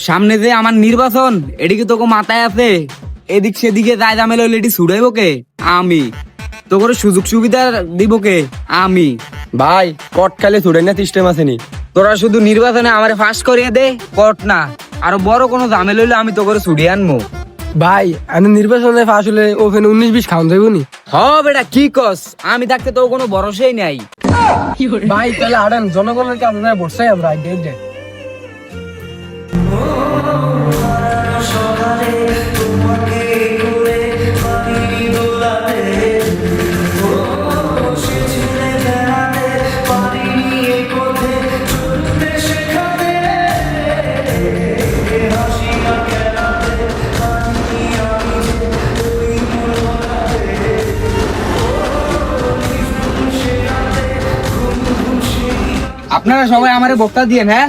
সামনে যে আমার নির্বাচন, এদিকে তোকে মাথায় আছে? এদিক সেদিকে যাই ঝামেলা হইলে এটি ছুড়াইব কে? আমি। তো করে সুযোগ সুবিধা দিব কে? আমি। ভাই কট খালে ছুড়ে না সিস্টেম আসেনি। তোরা শুধু নির্বাচনে আমারে ফাঁস করিয়ে দে, কট না। আরো বড় কোনো ঝামেলা হইলে আমি তো করে ছুড়িয়ে আনবো। ভাই আমি নির্বাচনে পাস হলে ওখানে 19-20 খাওয়ান যাইব নি? হ বেটা, কি কস? আমি থাকতে তো কোনো ভরসাই নাই। ভাই তাহলে আড়ান জনগণের কাছে আপনারা বসে আমরা ডেট আপনারা সবাই আমারে বক্তা দিয়েন, হ্যাঁ?